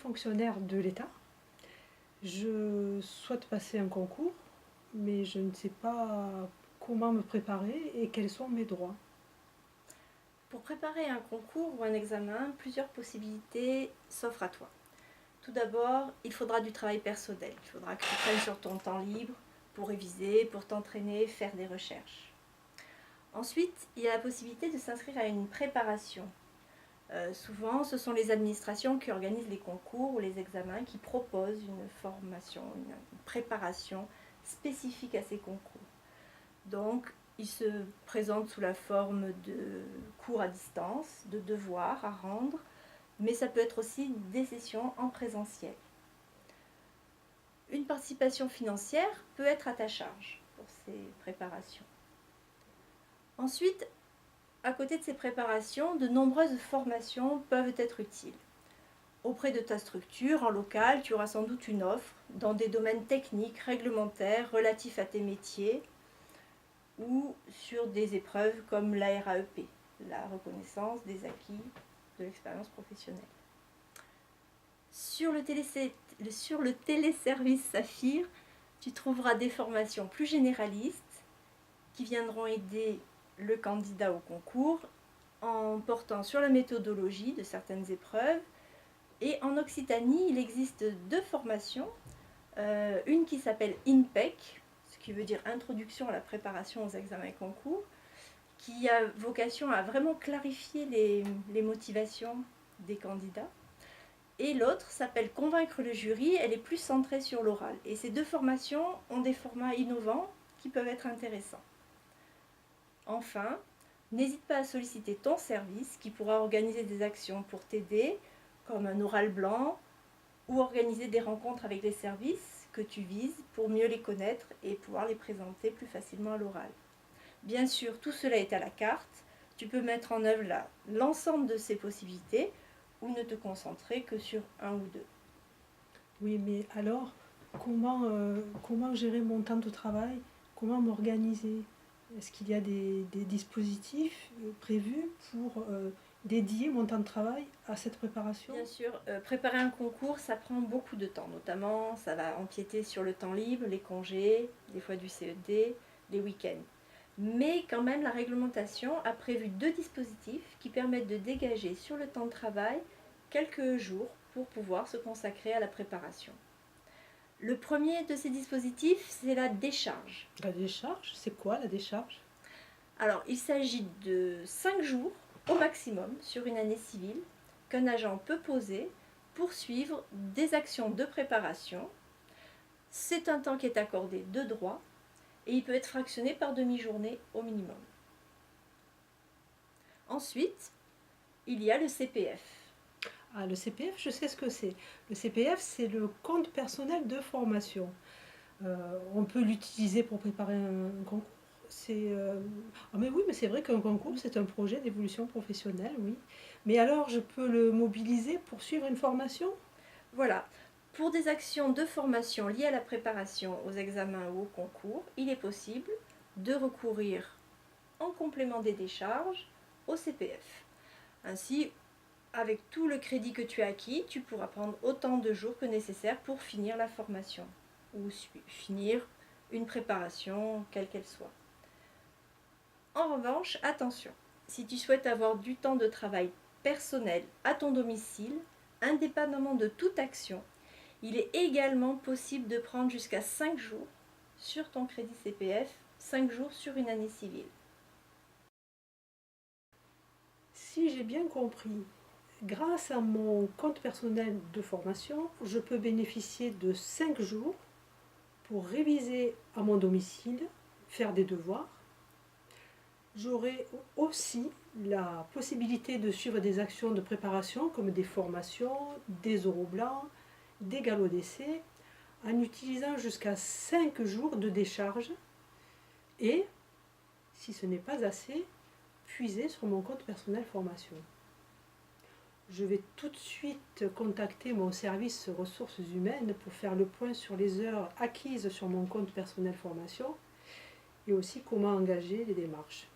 fonctionnaire de l'État. Je souhaite passer un concours, mais je ne sais pas comment me préparer et quels sont mes droits. Pour préparer un concours ou un examen, plusieurs possibilités s'offrent à toi. Tout d'abord, il faudra du travail personnel. Il faudra que tu prennes sur ton temps libre pour réviser, pour t'entraîner, faire des recherches. Ensuite, il y a la possibilité de s'inscrire à une préparation. Souvent, ce sont les administrations qui organisent les concours ou les examens qui proposent une formation, une préparation spécifique à ces concours. Donc, il se présente sous la forme de cours à distance, de devoirs à rendre, mais ça peut être aussi des sessions en présentiel. Une participation financière peut être à ta charge pour ces préparations. Ensuite, à côté de ces préparations, de nombreuses formations peuvent être utiles. Auprès de ta structure, en local, tu auras sans doute une offre dans des domaines techniques, réglementaires, relatifs à tes métiers, ou sur des épreuves comme la RAEP, la reconnaissance des acquis de l'expérience professionnelle. Sur le téléservice Saphir, tu trouveras des formations plus généralistes qui viendront aider le candidat au concours en portant sur la méthodologie de certaines épreuves. Et en Occitanie, il existe deux formations, une qui s'appelle INPEC, ce qui veut dire Introduction à la préparation aux examens et concours, qui a vocation à vraiment clarifier les motivations des candidats. Et l'autre s'appelle Convaincre le jury, elle est plus centrée sur l'oral. Et ces deux formations ont des formats innovants qui peuvent être intéressants. Enfin, n'hésite pas à solliciter ton service qui pourra organiser des actions pour t'aider, comme un oral blanc, ou organiser des rencontres avec les services que tu vises pour mieux les connaître et pouvoir les présenter plus facilement à l'oral. Bien sûr, tout cela est à la carte. Tu peux mettre en œuvre l'ensemble de ces possibilités ou ne te concentrer que sur un ou deux. Oui, mais alors, comment gérer mon temps de travail? Comment m'organiser? Est-ce qu'il y a des dispositifs prévus pour dédier mon temps de travail à cette préparation? Bien sûr, préparer un concours, ça prend beaucoup de temps. Notamment, ça va empiéter sur le temps libre, les congés, des fois du CED, les week-ends. Mais quand même, la réglementation a prévu deux dispositifs qui permettent de dégager sur le temps de travail quelques jours pour pouvoir se consacrer à la préparation. Le premier de ces dispositifs, c'est la décharge. La décharge, c'est quoi la décharge? Alors, il s'agit de 5 jours au maximum sur une année civile qu'un agent peut poser pour suivre des actions de préparation. C'est un temps qui est accordé de droit et il peut être fractionné par demi-journée au minimum. Ensuite, il y a le CPF. Ah, le CPF, je sais ce que c'est. Le CPF, c'est le compte personnel de formation. On peut l'utiliser pour préparer un concours. Ah, mais oui, mais c'est vrai qu'un concours, c'est un projet d'évolution professionnelle, oui. Mais alors, je peux le mobiliser pour suivre une formation? Voilà. Pour des actions de formation liées à la préparation aux examens ou au concours, il est possible de recourir en complément des décharges au CPF. Ainsi, avec tout le crédit que tu as acquis, tu pourras prendre autant de jours que nécessaire pour finir la formation ou finir une préparation, quelle qu'elle soit. En revanche, attention, si tu souhaites avoir du temps de travail personnel à ton domicile, indépendamment de toute action, il est également possible de prendre jusqu'à 5 jours sur ton crédit CPF, 5 jours sur une année civile. Si j'ai bien compris, grâce à mon compte personnel de formation, je peux bénéficier de 5 jours pour réviser à mon domicile, faire des devoirs. J'aurai aussi la possibilité de suivre des actions de préparation comme des formations, des oraux blancs, des galops d'essai, en utilisant jusqu'à 5 jours de décharge et, si ce n'est pas assez, puiser sur mon compte personnel formation. Je vais tout de suite contacter mon service ressources humaines pour faire le point sur les heures acquises sur mon compte personnel formation et aussi comment engager les démarches.